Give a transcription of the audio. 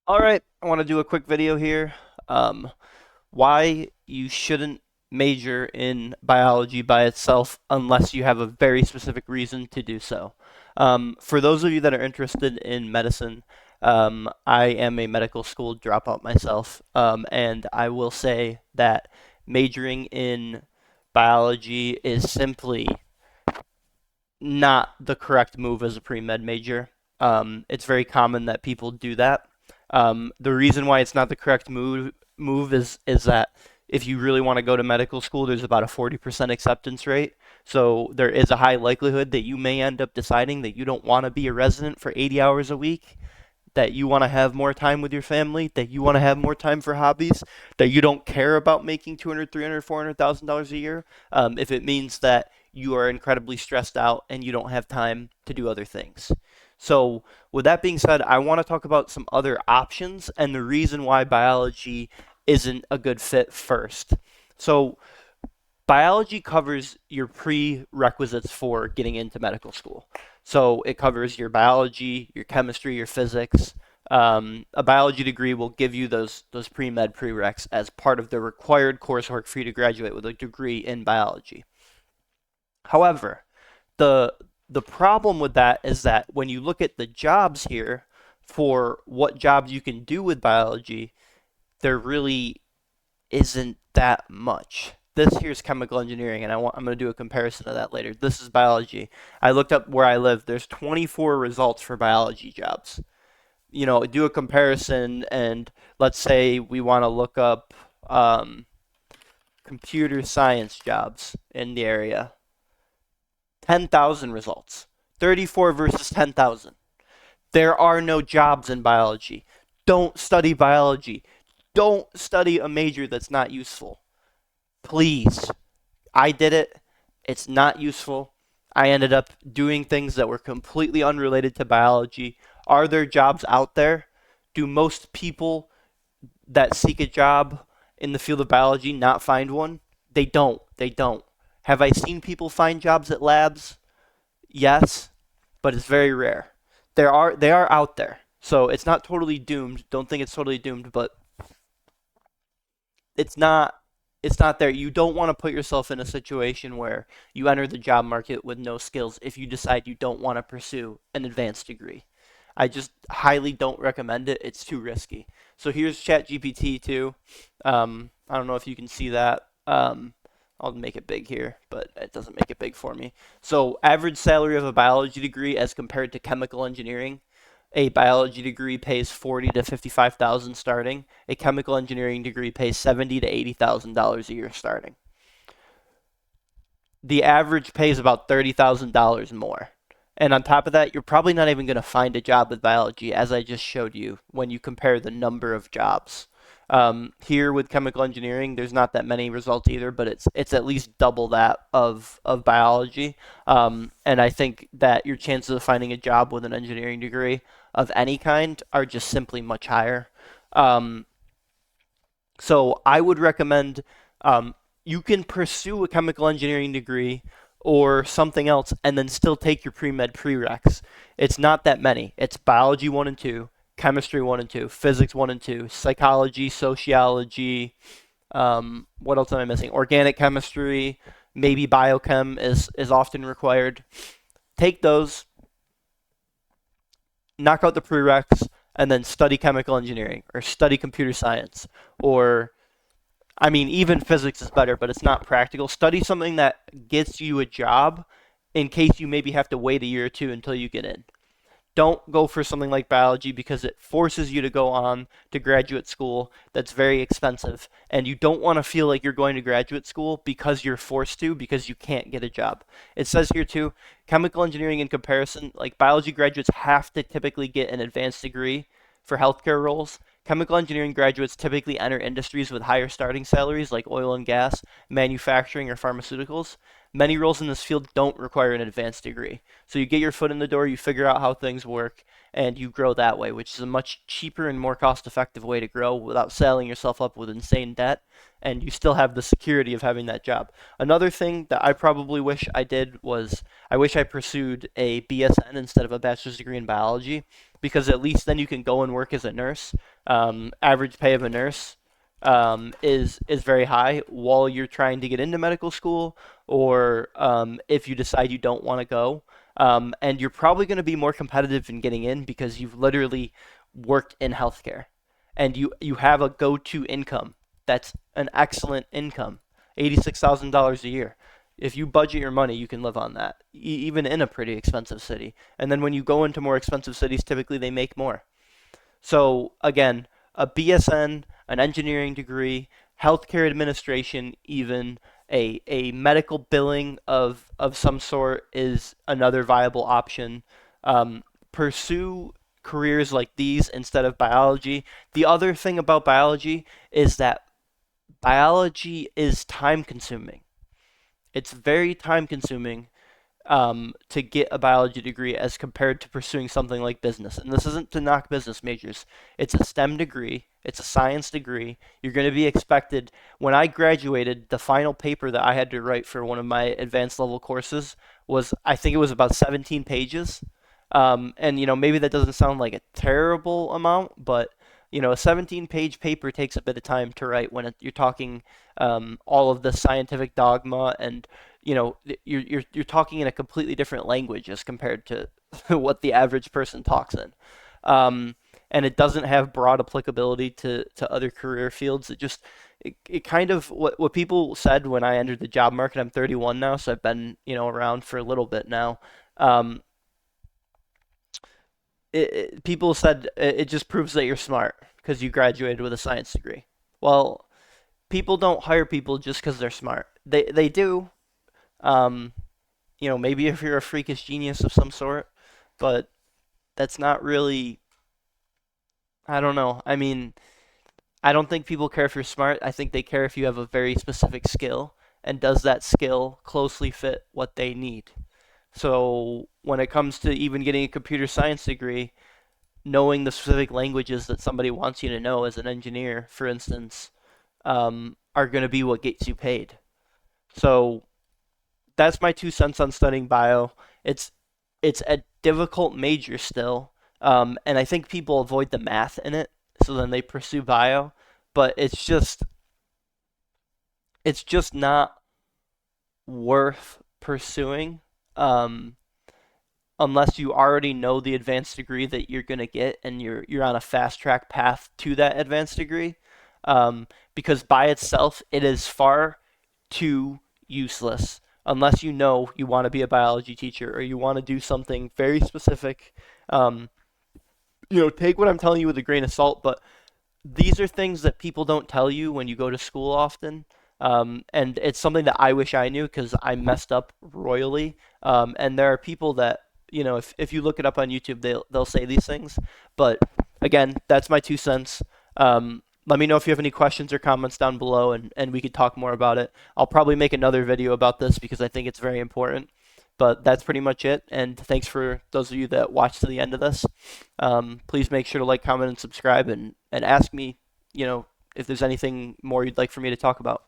All right, I want to do a quick video here. Um, why you shouldn't major in biology by itself unless you have a very specific reason to do so. For those of you that are interested in medicine, I am a medical school dropout myself, and I will say that majoring in biology is simply not the correct move as a pre-med major. It's very common that people do that. The reason why it's not the correct move is that if you really want to go to medical school, there's about a 40% acceptance rate. So there is a high likelihood that you may end up deciding that you don't want to be a resident for 80 hours a week, that you want to have more time with your family, that you want to have more time for hobbies, that you don't care about making 200, 300, $400,000 a year. If it means that you are incredibly stressed out and you don't have time to do other things. So, with that being said, I want to talk about some other options and the reason why biology isn't a good fit first. So, biology covers your prerequisites for getting into medical school. So it covers your biology, your chemistry, your physics. A biology degree will give you those pre-med prereqs as part of the required coursework for you to graduate with a degree in biology. However, the the problem with that is that when you look at the jobs here for what jobs you can do with biology, there really isn't that much. This here's chemical engineering, and I'm going to do a comparison of that later. This is biology. I looked up where I live. There's 24 results for biology jobs. Do a comparison, and let's say we want to look up computer science jobs in the area. 10,000 results. 34 versus 10,000. There are no jobs in biology. Don't study biology. Don't study a major that's not useful. Please. I did it. It's not useful. I ended up doing things that were completely unrelated to biology. Are there jobs out there? Do most people that seek a job in the field of biology not find one? They don't. They don't. Have I seen people find jobs at labs? Yes, but it's very rare. They are out there. So it's not totally doomed. Don't think it's totally doomed, but it's not there. You don't want to put yourself in a situation where you enter the job market with no skills if you decide you don't want to pursue an advanced degree. I just highly don't recommend it. It's too risky. So here's ChatGPT too. I don't know if you can see that. I'll make it big here, but it doesn't make it big for me. So average salary of a biology degree as compared to chemical engineering, a biology degree pays 40 to 55,000 starting. A chemical engineering degree pays 70 to $80,000 a year starting. The average pays about $30,000 more. And on top of that, you're probably not even going to find a job with biology, as I just showed you, when you compare the number of jobs. Here with chemical engineering, there's not that many results either, but it's at least double that of biology. And I think that your chances of finding a job with an engineering degree of any kind are just simply much higher. Um, so I would recommend you can pursue a chemical engineering degree or something else and then still take your pre-med prereqs. It's not that many. It's biology 1 and 2, chemistry 1 and 2, physics 1 and 2, psychology, sociology, what else am I missing? Organic chemistry, maybe biochem is often required. Take those, knock out the prereqs, and then study chemical engineering or study computer science or even physics is better, but it's not practical. Study something that gets you a job in case you maybe have to wait a year or two until you get in. Don't go for something like biology because it forces you to go on to graduate school that's very expensive. And you don't want to feel like you're going to graduate school because you're forced to because you can't get a job. It says here too, chemical engineering in comparison, like biology graduates have to typically get an advanced degree for healthcare roles. Chemical engineering graduates typically enter industries with higher starting salaries like oil and gas, manufacturing, or pharmaceuticals. Many roles in this field don't require an advanced degree. So you get your foot in the door, you figure out how things work, and you grow that way, which is a much cheaper and more cost effective way to grow without selling yourself up with insane debt and you still have the security of having that job. Another thing that I probably wish I did was I wish I pursued a BSN instead of a bachelor's degree in biology, because at least then you can go and work as a nurse. Average pay of a nurse is very high while you're trying to get into medical school, or if you decide you don't want to go. And you're probably going to be more competitive in getting in because you've literally worked in healthcare, and you have a go-to income that's an excellent income, $86,000 a year. If you budget your money, you can live on that, even in a pretty expensive city. And then when you go into more expensive cities, typically they make more. So again, a BSN, an engineering degree, healthcare administration, even a medical billing of some sort is another viable option. Pursue careers like these instead of biology. The other thing about biology is that biology is time consuming. It's very time consuming to get a biology degree as compared to pursuing something like business. And this isn't to knock business majors. It's a STEM degree. It's a science degree. You're going to be expected. When I graduated, the final paper that I had to write for one of my advanced level courses was, I think it was about 17 pages. And maybe that doesn't sound like a terrible amount, but a 17-page paper takes a bit of time to write when you're talking all of the scientific dogma, and you're talking in a completely different language as compared to what the average person talks in. And it doesn't have broad applicability to other career fields. It kind of what people said when I entered the job market. I'm 31 now, so I've been around for a little bit now. Um, People said it just proves that you're smart because you graduated with a science degree. Well, people don't hire people just because they're smart. They do. Um, Maybe if you're a freakish genius of some sort, but that's not really. I don't know. I mean, I don't think people care if you're smart. I think they care if you have a very specific skill, and does that skill closely fit what they need. So when it comes to even getting a computer science degree, knowing the specific languages that somebody wants you to know as an engineer, for instance, are going to be what gets you paid. So that's my 2 cents on studying bio. It's it's a difficult major still, and I think people avoid the math in it, so then they pursue bio. But it's just not worth pursuing. Um, Unless you already know the advanced degree that you're going to get, and you're on a fast track path to that advanced degree, because by itself it is far too useless unless you know you want to be a biology teacher or you want to do something very specific. um, Take what I'm telling you with a grain of salt, but these are things that people don't tell you when you go to school often. And it's something that I wish I knew because I messed up royally. And there are people that, if you look it up on YouTube, they'll say these things. But again, that's my 2 cents. Let me know if you have any questions or comments down below, and we could talk more about it. I'll probably make another video about this because I think it's very important. But that's pretty much it. And thanks for those of you that watched to the end of this. Please make sure to like, comment, and subscribe, and ask me, if there's anything more you'd like for me to talk about.